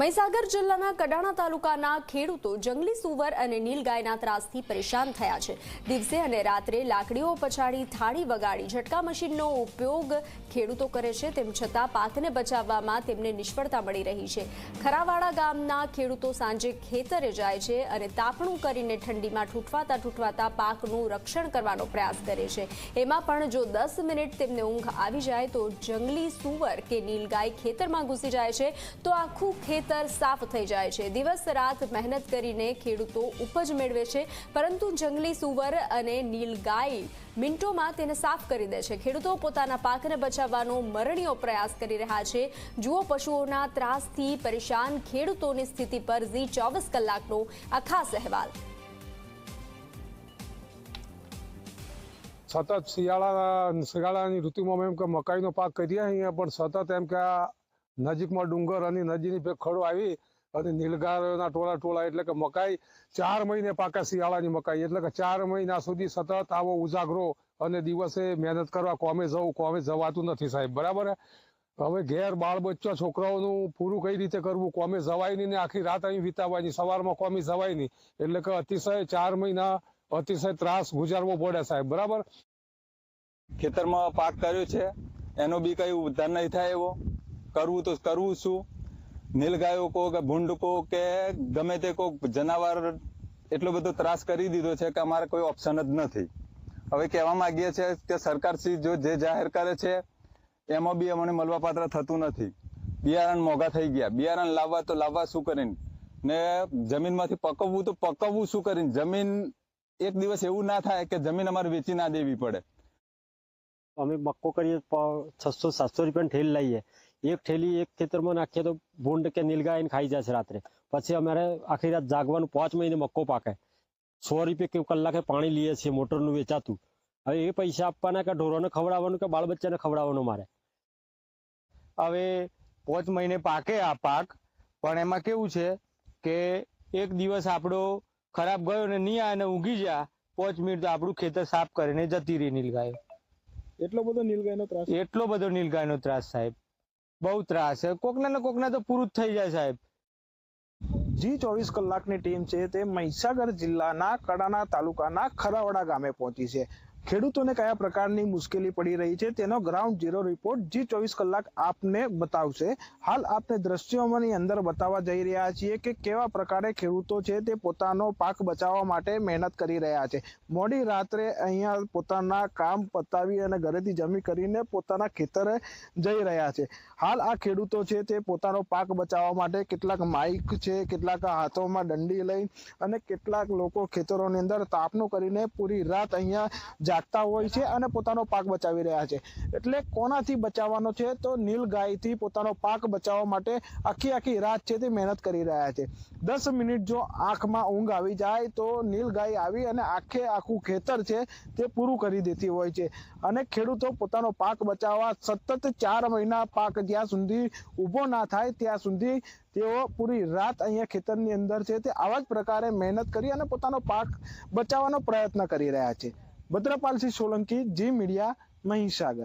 મહીસાગર જિલ્લાના કડાણા તાલુકાના ખેડૂતો જંગલી સુવર અને નીલગાયના ત્રાસથી પરેશાન થયા છે। દિવસે અને રાત્રે લાકડીઓ પછાડી થાળી વગાડી ઝટકા મશીનનો ઉપયોગ ખેડૂતો કરે છે, તેમ છતાં પાકને બચાવવામાં તેમને નિષ્ફળતા મળી રહી છે। ખરાવાડા ગામના ખેડૂતો સાંજે ખેતરે જાય છે અને તાપણું કરીને ઠંડીમાં ઠૂઠવાતા પાકનું રક્ષણ કરવાનો પ્રયાસ કરે છે। એમાં પણ જો 10 મિનિટ તેમને ઊંઘ આવી જાય તો જંગલી સુવર કે નીલગાય ખેતરમાં ઘૂસી જાય છે તો આખું ખેતર સાફ થઈ જાય છે। દિવસ રાત મહેનત કરીને ખેડૂતો ઉપજ મેળવે છે, પરંતુ જંગલી સુવર અને નીલગાય મિનિટોમાં તેને સાફ કરી દે છે। ખેડૂતો પોતાના પાકને બચાવવાનો મરણીયો પ્રયાસ કરી રહ્યા છે। જુઓ પશુઓના ત્રાસથી પરેશાન ખેડૂતોની સ્થિતિ પર ઝી 24 કલાકનો આ ખાસ અહેવાલ। સતત શિયાળાની ઋતુમાં એમ કે મકાઈનો પાક કરીએ અહીંયા, પણ સતત એમ કે નજીકમાં ડુંગર અને નદીની ખડો આવી અને નીલગાયોના ટોળા એટલે કે મકાઈ 4 મહિને પાકે શિયાળાની મકાઈ, એટલે કે 4 મહિના સુધી સતત આવો ઉજાગરો અને દિવસે મહેનત કરવા કોમે જવાતું નથી સાહેબ, બરાબર। હવે ઘેર બાળ બચ્ચા છોકરાઓનું પૂરું કઈ રીતે કરવું, કોમે જવાય નહીં ને આખી રાત અહીં વિતાવવાની, સવારમાં કોમે જવાય નહીં, એટલે કે અતિશય 4 મહિના અતિશય ત્રાસ ગુજારવો પડે સાહેબ, બરાબર। ખેતરમાં પાક કર્યો છે એનો બી કઈ ઉદ્ધાર નહીં થાય એવો, કરવું તો કરવું શું? નીલગાયો કો કે ભૂંડ કો કે ગમે તે કોઈ જનાવર એટલો બધો ત્રાસ કરી દીધો છે કે અમારે કોઈ ઓપ્શન જ નથી। હવે કહેવા માંગીએ છીએ કે સરકાર શ્રી જો જે જાહેર કરે છે એમાં બી અમને મળવાપાત્ર થતું નથી। બિયારણ મોંઘા થઈ ગયા, બિયારણ લાવવા તો લાવવા શું કરીને, ને જમીનમાંથી પકવવું તો પકવવું શું કરીને? જમીન એક દિવસ એવું ના થાય કે જમીન અમારે વેચી ના દેવી પડે। અમે મક્કો કરીએ 600-700 રૂપિયાની થેલી લઈએ, એક થેલી એક ખેતરમાં નાખીએ તો ભૂંડ કે નીલગાય ખાઈ જાય છે રાત્રે। પછી અમારે આખી રાત જાગવાનું, 5 મહિને મક્કો પાકે, 100 રૂપિયા કલાકે પાણી લઈએ છીએ મોટરનું વેચાતું। હવે એ પૈસા આપવાના કે ઢોરોને ખવડાવવાનું કે બાળ બચ્ચાને ખવડાવવાનું મારે। હવે 5 મહિને પાકે આ પાક, પણ એમાં કેવું છે કે એક દિવસ આપણો ખરાબ ગયો ને નહીં આવે ને ઊંઘી જા 5 મિનિટ તો આપણું ખેતર સાફ કરીને જતી રહી નીલગાય। એટલો બધો નીલગાયનો ત્રાસ સાહેબ, બહુ ત્રાસ છે। કોકના ને કોકના તો પૂરું જ થઈ જાય સાહેબ। જી 24 કલાકની ટીમ છે તે મહીસાગર જિલ્લાના કડાણા તાલુકાના ખરાવાડા ગામે પહોંચી છે। ખેડૂતોને કયા પ્રકારની મુશ્કેલી પડી રહી છે તેનો ગ્રાઉન્ડ ઝીરો રિપોર્ટ જી 24 કલાક આપને બતાવશે। હાલ આપને દ્રશ્યોની અંદર બતાવવા જઈ રહ્યા છીએ કે કેવા પ્રકારે ખેડૂતો છે તે પોતાનો પાક બચાવવા માટે મહેનત કરી રહ્યા છે। મોડી રાત્રે અહીંયા પોતાના કામ પતાવી અને ઘરેથી જમી કરીને પોતાના ખેતરે જઈ રહ્યા છે। હાલ આ ખેડૂતો છે તે પોતાનો પાક બચાવવા માટે કેટલાક માઇક છે, કેટલાક હાથોમાં દંડી લઈ અને કેટલાક લોકો ખેતરોની અંદર તાપનું કરીને પૂરી રાત અહીંયા જાગતા હોય છે અને પોતાનો પાક બચાવી રહ્યા છે। એટલે કોનાથી બચાવવાનો છે તો નીલગાયથી પોતાનો પાક બચાવવા માટે આખી રાત છે તે મહેનત કરી રહ્યા છે। 10 મિનિટ જો આંખમાં ઊંઘ આવી જાય તો નીલગાય આવી અને આખું ખેતર છે તે પૂરું કરી દેતી હોય છે અને ખેડૂતો પોતાનો પાક બચાવવા સતત 4 મહિના પાક જ્યાં સુધી ઊભો ના થાય ત્યાં સુધી તેઓ પૂરી રાત અહીંયા ખેતરની અંદર છે તે આવા જ પ્રકારે મહેનત કરી અને પોતાનો પાક બચાવવાનો પ્રયત્ન કરી રહ્યા છે। ભદ્રપાલસિંહ સોલંકી, જી મીડિયા, મહીસાગર।